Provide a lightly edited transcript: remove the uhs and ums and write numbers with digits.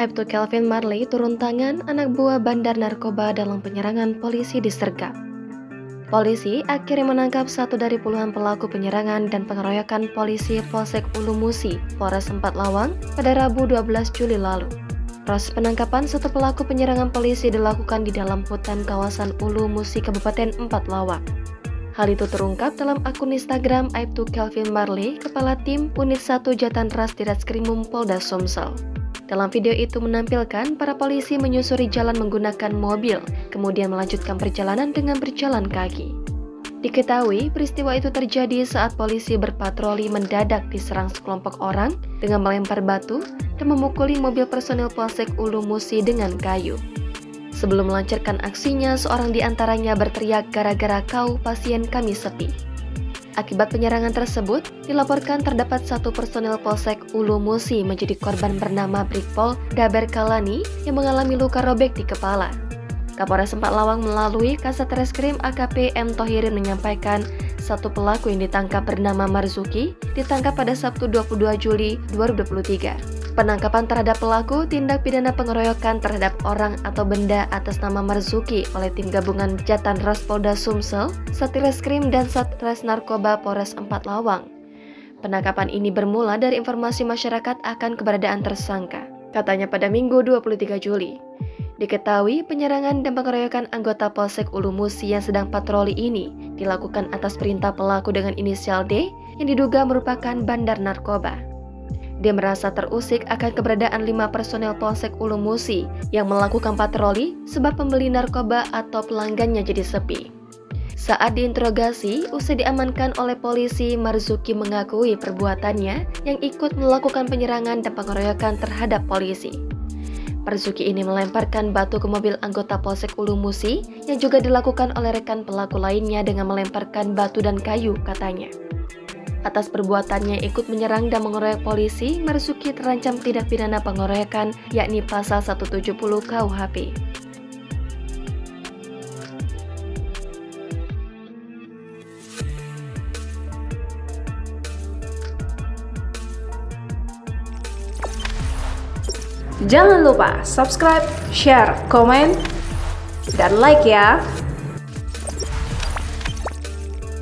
Aibtu Kelvin Marley turun tangan, anak buah bandar narkoba dalam penyerangan polisi disergap. Polisi akhirnya menangkap satu dari puluhan pelaku penyerangan dan pengeroyokan polisi Polsek Ulu Musi, Polres Empat Lawang pada Rabu 12 Juli lalu. Proses penangkapan satu pelaku penyerangan polisi dilakukan di dalam hutan kawasan Ulu Musi, Kabupaten Empat Lawang. Hal itu terungkap dalam akun Instagram Aibtu Kelvin Marley, Kepala Tim Unit 1 Jatan Ras Ditreskrimum Polda Sumsel. Dalam video itu menampilkan para polisi menyusuri jalan menggunakan mobil, kemudian melanjutkan perjalanan dengan berjalan kaki. Diketahui peristiwa itu terjadi saat polisi berpatroli mendadak diserang sekelompok orang dengan melempar batu dan memukuli mobil personil Polsek Ulu Musi dengan kayu. Sebelum melancarkan aksinya, seorang di antaranya berteriak, "Gara-gara kau, pasien kami sepi." Akibat penyerangan tersebut, dilaporkan terdapat satu personel Polsek Ulu Musi menjadi korban bernama Brigpol Daber Kalani yang mengalami luka robek di kepala. Kapolres Empat Lawang melalui Kasat Reskrim AKP M. Thohirin menyampaikan satu pelaku yang ditangkap bernama Marzuki ditangkap pada Sabtu 22 Juli 2023. Penangkapan terhadap pelaku tindak pidana pengeroyokan terhadap orang atau benda atas nama Marzuki oleh tim gabungan Jatan Ras Polda Sumsel, Satreskrim dan Satres Narkoba Polres Empat Lawang. Penangkapan ini bermula dari informasi masyarakat akan keberadaan tersangka, katanya pada Minggu 23 Juli. Diketahui penyerangan dan pengeroyokan anggota Polsek Ulu Musi yang sedang patroli ini dilakukan atas perintah pelaku dengan inisial D yang diduga merupakan bandar narkoba. Dia merasa terusik akan keberadaan 5 personel Polsek Ulu Musi yang melakukan patroli sebab pembeli narkoba atau pelanggannya jadi sepi. Saat diinterogasi, usai diamankan oleh polisi, Marzuki mengakui perbuatannya yang ikut melakukan penyerangan dan pengeroyokan terhadap polisi. Marzuki ini melemparkan batu ke mobil anggota Polsek Ulu Musi yang juga dilakukan oleh rekan pelaku lainnya dengan melemparkan batu dan kayu, katanya. Atas perbuatannya ikut menyerang dan mengeroyok polisi, Marzuki terancam tindak pidana pengeroyokan yakni pasal 170 KUHP. Jangan lupa subscribe, share, komen, dan like ya!